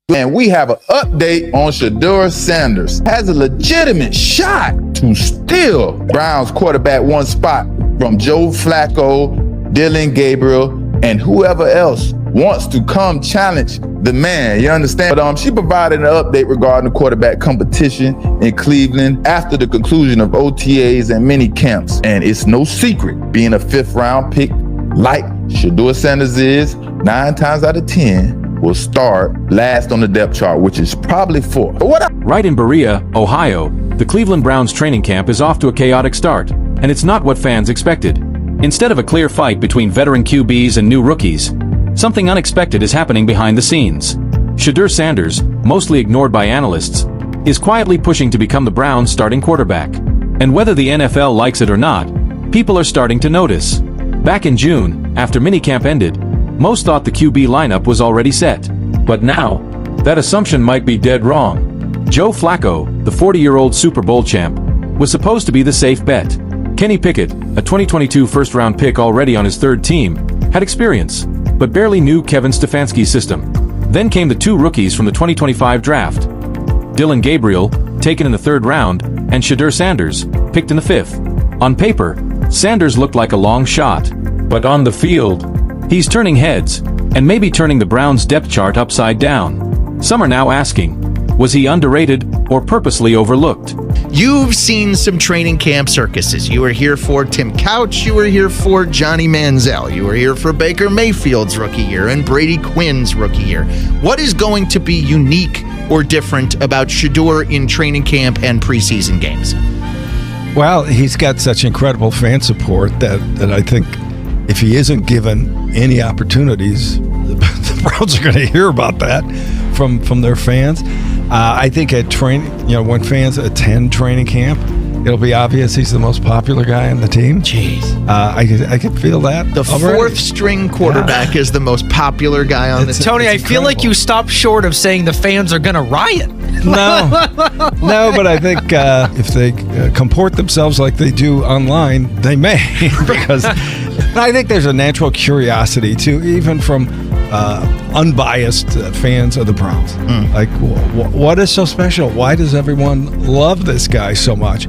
And we have an update on Shedeur Sanders. Has a legitimate shot to steal Browns quarterback one spot from Joe Flacco, Dylan Gabriel, and whoever else wants to come challenge the man. You understand? But she provided an update regarding the quarterback competition in Cleveland after the conclusion of OTAs and mini camps. And it's no secret, being a 5th round pick like Shedeur Sanders is, 9 times out of 10 will start last on the depth chart, which is probably 4th. Right in Berea, Ohio, the Cleveland Browns training camp is off to a chaotic start, and it's not what fans expected. Instead of a clear fight between veteran QBs and new rookies, something unexpected is happening behind the scenes. Shedeur Sanders, mostly ignored by analysts, is quietly pushing to become the Browns' starting quarterback. And whether the NFL likes it or not, people are starting to notice. Back in June, after minicamp ended, most thought the QB lineup was already set. But now, that assumption might be dead wrong. Joe Flacco, the 40-year-old Super Bowl champ, was supposed to be the safe bet. Kenny Pickett, a 2022 first-round pick already on his 3rd team, had experience, but barely knew Kevin Stefanski's system. Then came the 2 rookies from the 2025 draft. Dylan Gabriel, taken in the 3rd round, and Shedeur Sanders, picked in the 5th. On paper, Sanders looked like a long shot. But on the field, he's turning heads, and maybe turning the Browns' depth chart upside down. Some are now asking, was he underrated or purposely overlooked? You've seen some training camp circuses. You were here for Tim Couch. You were here for Johnny Manziel. You were here for Baker Mayfield's rookie year and Brady Quinn's rookie year. What is going to be unique or different about Shedeur in training camp and preseason games? Well, he's got such incredible fan support that I think if he isn't given any opportunities, the Browns are going to hear about that from their fans. I think at training, when fans attend training camp, it'll be obvious he's the most popular guy on the team. Jeez. I can feel that. The already. 4th string quarterback is the most popular guy on the team. Tony, I feel like you stopped short of saying the fans are going to riot. No, but I think if they comport themselves like they do online, they may. Because I think there's a natural curiosity, too, even from unbiased fans of the Browns. Like, what is so special? Why does everyone love this guy so much?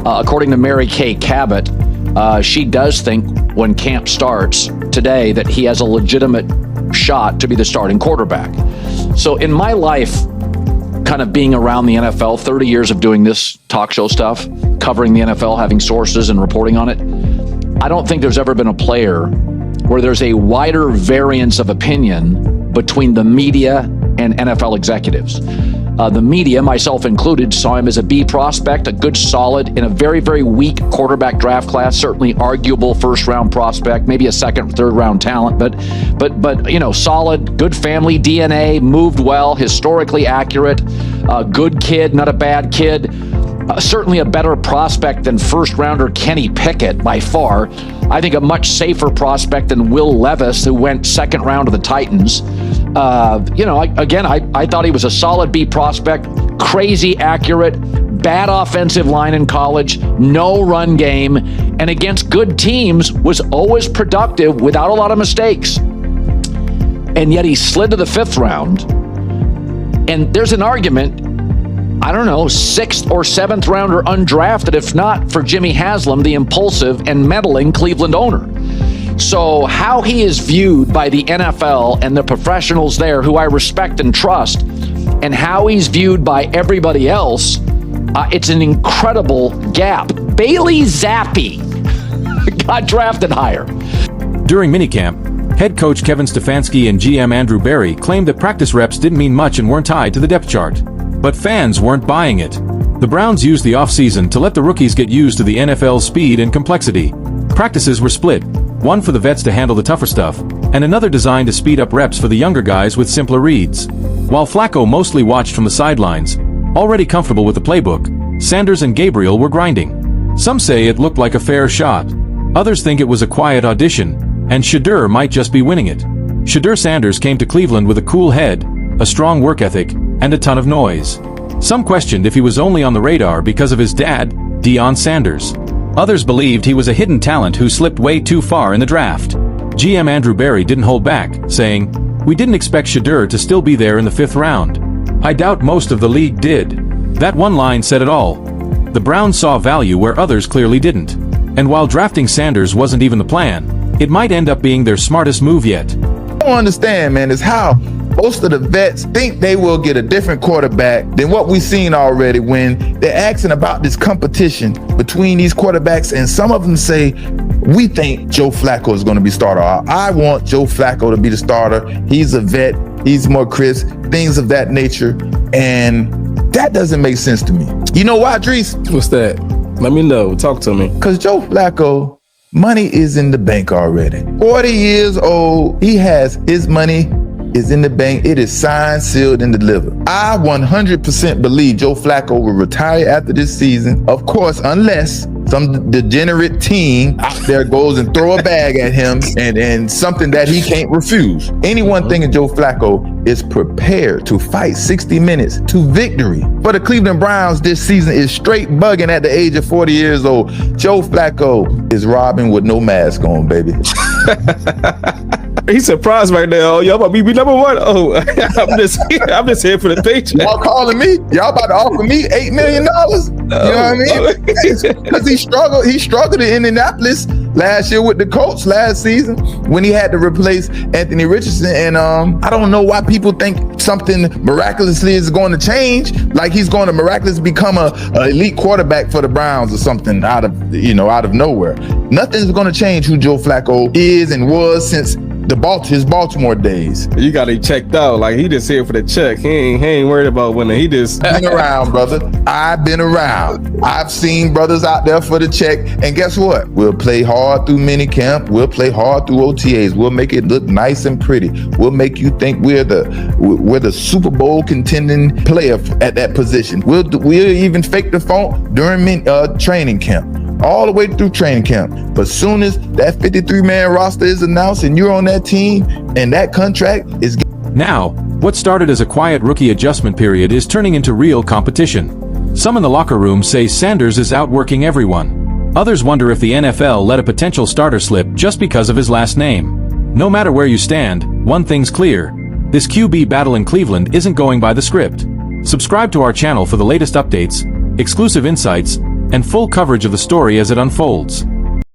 According to Mary Kay Cabot, she does think when camp starts today that he has a legitimate shot to be the starting quarterback. So in my life, kind of being around the NFL, 30 years of doing this talk show stuff, covering the NFL, having sources and reporting on it, I don't think there's ever been a player where there's a wider variance of opinion between the media and NFL executives. The media, myself included, saw him as a B prospect, a good solid in a very, very weak quarterback draft class, certainly arguable 1st-round prospect, maybe a 2nd, 3rd round talent, but solid, good family DNA, moved well, historically accurate, good kid, not a bad kid. Certainly a better prospect than 1st-rounder Kenny Pickett by far. I think a much safer prospect than Will Levis, who went 2nd round to the Titans. I thought he was a solid B prospect, crazy accurate, bad offensive line in college, no run game, and against good teams was always productive without a lot of mistakes. And yet he slid to the 5th round. And there's an argument, 6th or 7th rounder undrafted, if not for Jimmy Haslam, the impulsive and meddling Cleveland owner. So how he is viewed by the NFL and the professionals there, who I respect and trust, and how he's viewed by everybody else, it's an incredible gap. Bailey Zappi got drafted higher. During minicamp, head coach Kevin Stefanski and GM Andrew Berry claimed that practice reps didn't mean much and weren't tied to the depth chart. But fans weren't buying it. The Browns used the offseason to let the rookies get used to the NFL's speed and complexity. Practices were split, one for the vets to handle the tougher stuff, and another designed to speed up reps for the younger guys with simpler reads. While Flacco mostly watched from the sidelines, already comfortable with the playbook, Sanders and Gabriel were grinding. Some say it looked like a fair shot. Others think it was a quiet audition, and Shedeur might just be winning it. Shedeur Sanders came to Cleveland with a cool head, a strong work ethic, and a ton of noise. Some questioned if he was only on the radar because of his dad, Deion Sanders. Others believed he was a hidden talent who slipped way too far in the draft. GM Andrew Berry didn't hold back, saying, We didn't expect Shedeur to still be there in the 5th round. I doubt most of the league did. That one line said it all. The Browns saw value where others clearly didn't. And while drafting Sanders wasn't even the plan, it might end up being their smartest move yet. I don't understand, man, is how most of the vets think they will get a different quarterback than what we've seen already when they're asking about this competition between these quarterbacks, and some of them say, we think Joe Flacco is going to be starter. I want Joe Flacco to be the starter. He's a vet. He's more crisp, things of that nature. And that doesn't make sense to me. You know why, Dries? What's that? Let me know. Talk to me. Because Joe Flacco, money is in the bank already. 40 years old, he has his money is in the bank. It is signed, sealed, and delivered. I 100% believe Joe Flacco will retire after this season. Of course, unless some degenerate team out there goes and throw a bag at him and something that he can't refuse. Any one thing in Joe Flacco is prepared to fight 60 minutes to victory. For the Cleveland Browns, this season is straight bugging at the age of 40 years old. Joe Flacco is robbing with no mask on, baby. He's surprised right now. Y'all about to be number one. Oh, I'm just here for the paycheck. Y'all calling me? Y'all about to offer me $8 million? You know what I mean? Because he struggled in Indianapolis last year with the Colts last season when he had to replace Anthony Richardson. And I don't know why people think something miraculously is going to change, like he's going to miraculously become a elite quarterback for the Browns or something out of nowhere. Nothing's going to change who Joe Flacco is and was since his Baltimore days. You got him checked out. Like, he just here for the check. He ain't worried about winning. He just been around, brother. I've been around. I've seen brothers out there for the check. And guess what? We'll play hard through minicamp. We'll play hard through OTAs. We'll make it look nice and pretty. We'll make you think we're the Super Bowl contending player at that position. We'll even fake the phone during training camp. All the way through training camp. But soon as that 53-man roster is announced and you're on that team and that contract is... Now, what started as a quiet rookie adjustment period is turning into real competition. Some in the locker room say Sanders is outworking everyone. Others wonder if the NFL let a potential starter slip just because of his last name. No matter where you stand, one thing's clear. This QB battle in Cleveland isn't going by the script. Subscribe to our channel for the latest updates, exclusive insights, and full coverage of the story as it unfolds.